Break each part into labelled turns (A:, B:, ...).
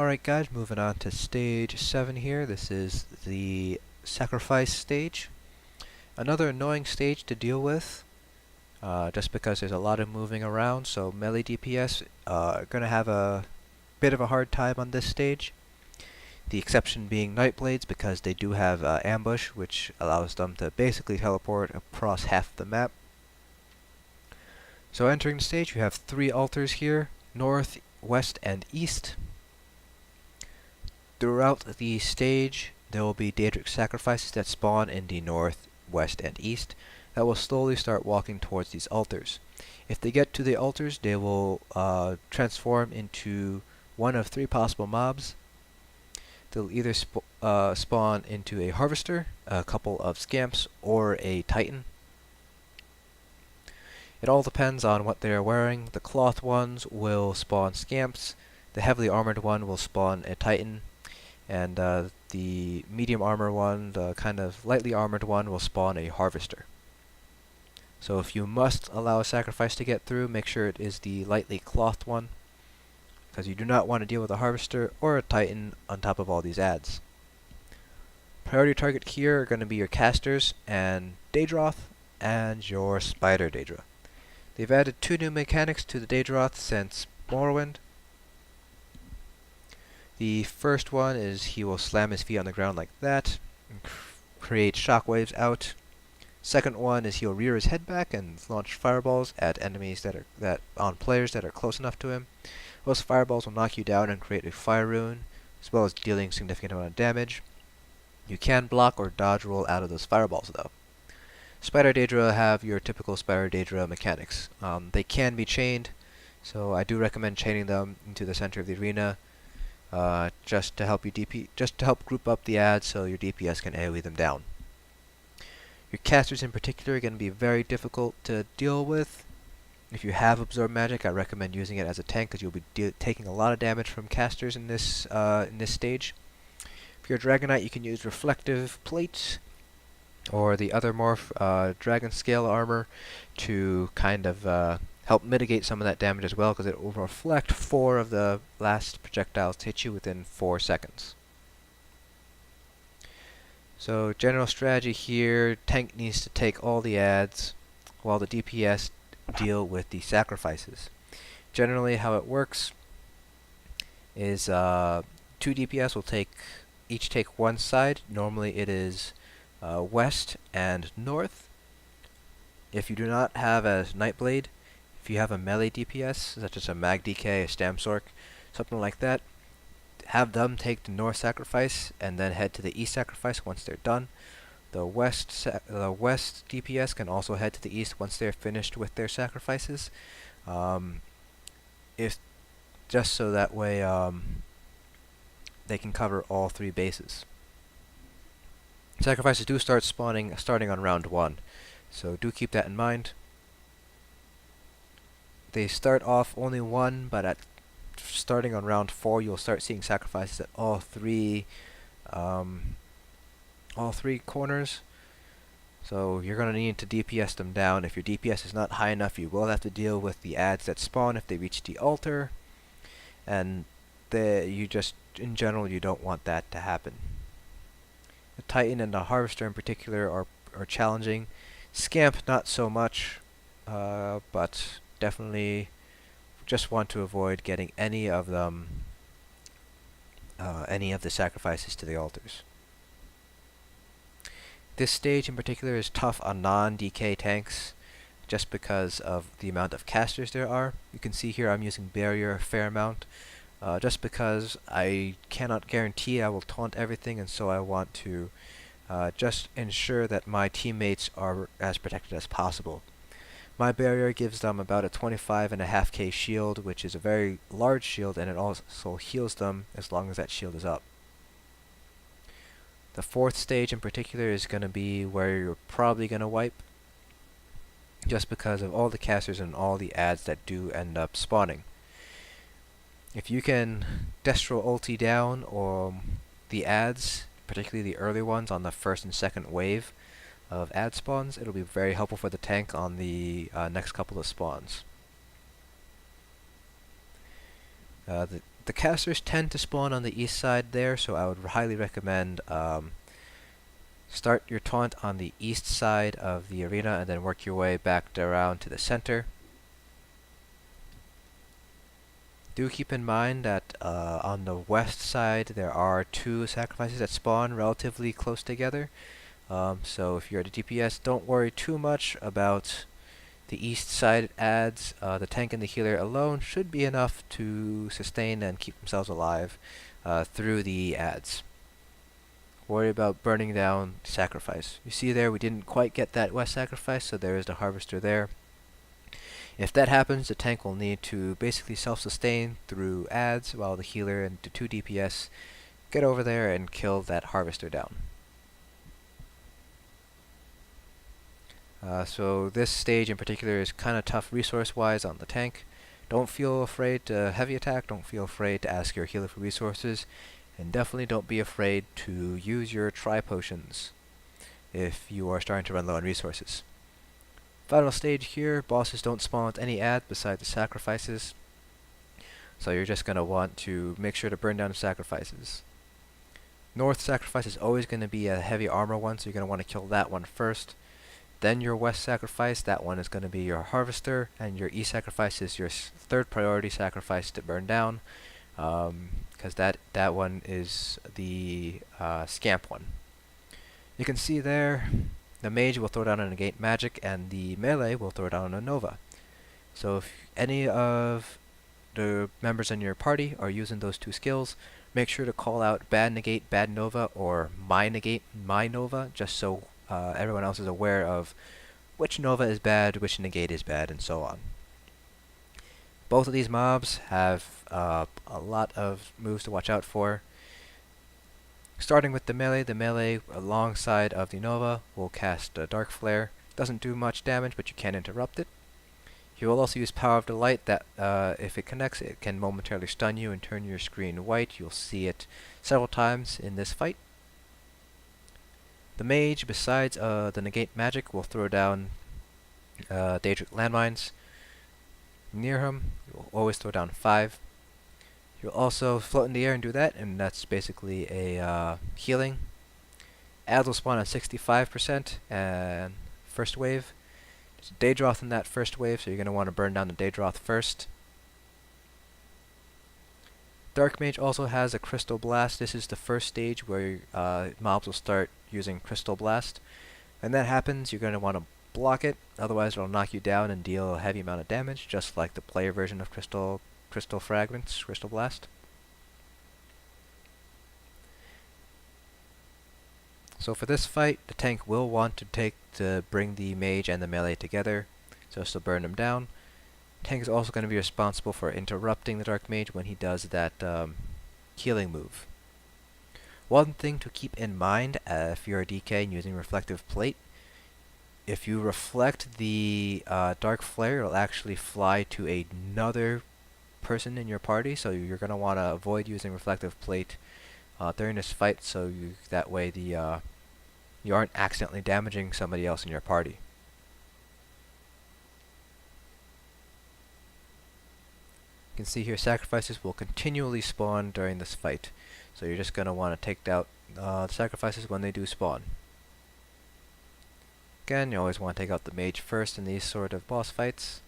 A: Alright guys, moving on to stage 7 here. This is the sacrifice stage. Another annoying stage to deal with, just because there's a lot of moving around, so melee DPS are going to have a bit of a hard time on this stage. The exception being Nightblades, because they do have ambush, which allows them to basically teleport across half the map. So entering the stage, you have 3 altars here, north, west, and east. Throughout the stage, there will be Daedric Sacrifices that spawn in the north, west, and east that will slowly start walking towards these altars. If they get to the altars, they will transform into one of 3 possible mobs. They'll either spawn into a harvestor, a couple of scamps, or a titan. It all depends on what they're wearing. The cloth ones will spawn scamps, the heavily armored one will spawn a titan, and the medium armor one, the kind of lightly armored one, will spawn a harvestor. So if you must allow a sacrifice to get through, make sure it is the lightly clothed one, because you do not want to deal with a harvestor or a titan on top of all these adds. Priority target here are going to be your casters and Daedroth and your Spider Daedra. They've added 2 new mechanics to the Daedroth since Morrowind. The first one is he will slam his feet on the ground like that and create shockwaves out. Second one is he'll rear his head back and launch fireballs at enemies on players that are close enough to him. Those fireballs will knock you down and create a fire rune, as well as dealing significant amount of damage. You can block or dodge roll out of those fireballs though. Spider Daedra have your typical Spider Daedra mechanics. They can be chained, so I do recommend chaining them into the center of the arena, just to help group up the adds so your DPS can AoE them down. Your casters in particular are going to be very difficult to deal with. If you have Absorb Magic, I recommend using it as a tank, because you'll be taking a lot of damage from casters in this stage. If you're a Dragon Knight, you can use Reflective Plates or the other morph, Dragon Scale Armor, to kind of help mitigate some of that damage as well, because it will reflect 4 of the last projectiles to hit you within 4 seconds. So general strategy here, tank needs to take all the adds, while the DPS deal with the sacrifices. Generally how it works is 2 DPS will each take one side. Normally it is west and north. If you do not have a Nightblade, if you have a melee DPS, such as a Mag DK, a Stamsork, something like that, have them take the north sacrifice and then head to the east sacrifice once they're done. The west DPS can also head to the east once they're finished with their sacrifices. Just so that way they can cover all 3 bases. Sacrifices do start spawning starting on round 1, so do keep that in mind. They start off only 1, but starting on round 4, you'll start seeing sacrifices at all 3 corners. So you're going to need to DPS them down. If your DPS is not high enough, you will have to deal with the adds that spawn if they reach the altar, and in general, you don't want that to happen. The Titan and the Harvester in particular are challenging. Scamp not so much, but definitely just want to avoid getting any of the sacrifices to the altars. This stage in particular is tough on non-DK tanks, just because of the amount of casters there are. You can see here I'm using barrier a fair amount, just because I cannot guarantee I will taunt everything, and so I want to just ensure that my teammates are as protected as possible. My barrier gives them about a 25.5k shield, which is a very large shield, and it also heals them as long as that shield is up. The 4th stage in particular is going to be where you're probably going to wipe, just because of all the casters and all the adds that do end up spawning. If you can Destro ulti down or the adds, particularly the early ones on the 1st and 2nd wave of ad spawns, it'll be very helpful for the tank on the next couple of spawns. The casters tend to spawn on the east side there, so I would highly recommend start your taunt on the east side of the arena and then work your way back around to the center. Do keep in mind that on the west side there are two sacrifices that spawn relatively close together. So if you're at a DPS, don't worry too much about the east side adds. The tank and the healer alone should be enough to sustain and keep themselves alive through the adds. Worry about burning down sacrifice. You see there, we didn't quite get that west sacrifice, so there is the harvester there. If that happens, the tank will need to basically self-sustain through adds, while the healer and the 2 DPS get over there and kill that harvester down. So this stage in particular is kind of tough resource-wise on the tank. Don't feel afraid to heavy attack, don't feel afraid to ask your healer for resources, and definitely don't be afraid to use your tri-potions if you are starting to run low on resources. Final stage here, bosses don't spawn with any ads besides the sacrifices, so you're just going to want to make sure to burn down the sacrifices. North sacrifice is always going to be a heavy armor one, so you're going to want to kill that one first. Then your west sacrifice, that one is going to be your harvester, and your east sacrifice is your third priority sacrifice to burn down, because that one is the scamp one. You can see there, the mage will throw down a negate magic, and the melee will throw down a nova. So if any of the members in your party are using those two skills, make sure to call out bad negate, bad nova, or my negate, my nova, just so everyone else is aware of which nova is bad, which negate is bad, and so on. Both of these mobs have a lot of moves to watch out for. Starting with the melee alongside of the nova will cast a dark flare. Doesn't do much damage, but you can interrupt it. You will also use Power of the Light that, if it connects, it can momentarily stun you and turn your screen white. You'll see it several times in this fight. The mage, besides the negate magic, will throw down Daedric landmines near him. You'll always throw down 5. You'll also float in the air and do that, and that's basically a healing. Ads will spawn at 65% and first wave. There's a Daedroth in that first wave, so you're going to want to burn down the Daedroth first. Dark Mage also has a Crystal Blast. This is the first stage where mobs will start using Crystal Blast. When that happens, you're going to want to block it, otherwise it'll knock you down and deal a heavy amount of damage, just like the player version of Crystal Fragments, Crystal Blast. So for this fight, the tank will want to bring the mage and the melee together, so as to burn them down. Tank is also going to be responsible for interrupting the Dark Mage when he does that healing move. One thing to keep in mind if you're a DK and using Reflective Plate, if you reflect the Dark Flare, it'll actually fly to another person in your party, so you're going to want to avoid using Reflective Plate during this fight, so that way you aren't accidentally damaging somebody else in your party. You can see here sacrifices will continually spawn during this fight, so you're just going to want to take out the sacrifices when they do spawn. Again, you always want to take out the mage first in these sort of boss fights.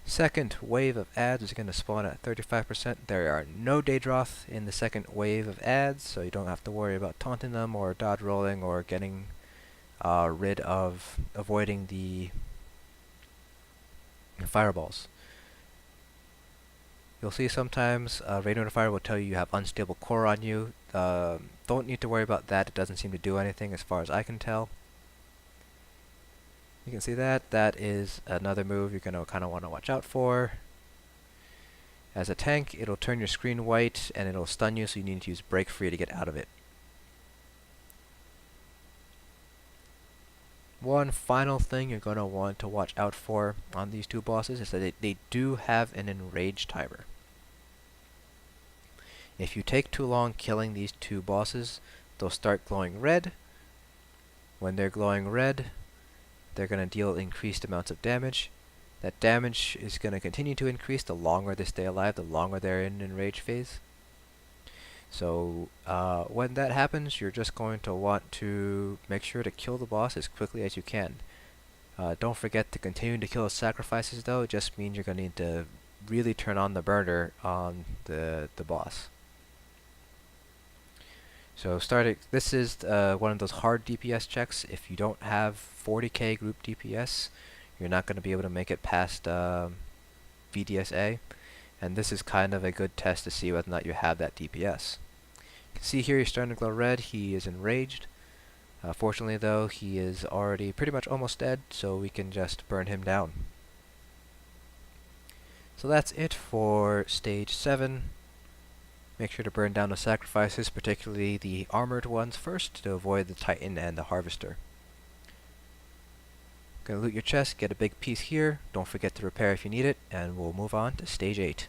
A: Second wave of adds is going to spawn at 35%. There are no Daedroth in the second wave of adds, so you don't have to worry about taunting them or dodge rolling or getting rid of avoiding the fireballs. You'll see sometimes Rain Notifier will tell you have unstable core on you. Don't need to worry about that. It doesn't seem to do anything as far as I can tell. You can see that. That is another move you're going to kind of want to watch out for. As a tank, it'll turn your screen white and it'll stun you, so you need to use Break Free to get out of it. One final thing you're going to want to watch out for on these two bosses is that they do have an enrage timer. If you take too long killing these two bosses, they'll start glowing red. When they're glowing red, they're going to deal increased amounts of damage. That damage is going to continue to increase the longer they stay alive, the longer they're in enrage phase. So when that happens, you're just going to want to make sure to kill the boss as quickly as you can. Don't forget to continue to kill the sacrifices though. It just means you're going to need to really turn on the burner on the boss. So this is one of those hard DPS checks. If you don't have 40k group DPS, you're not going to be able to make it past vDSA. And this is kind of a good test to see whether or not you have that DPS. You can see here he's starting to glow red. He is enraged. Fortunately though, he is already pretty much almost dead, so we can just burn him down. So that's it for stage 7. Make sure to burn down the sacrifices, particularly the armored ones first, to avoid the Titan and the harvestor. Gonna loot your chest, get a big piece here. Don't forget to repair if you need it, and we'll move on to stage 8.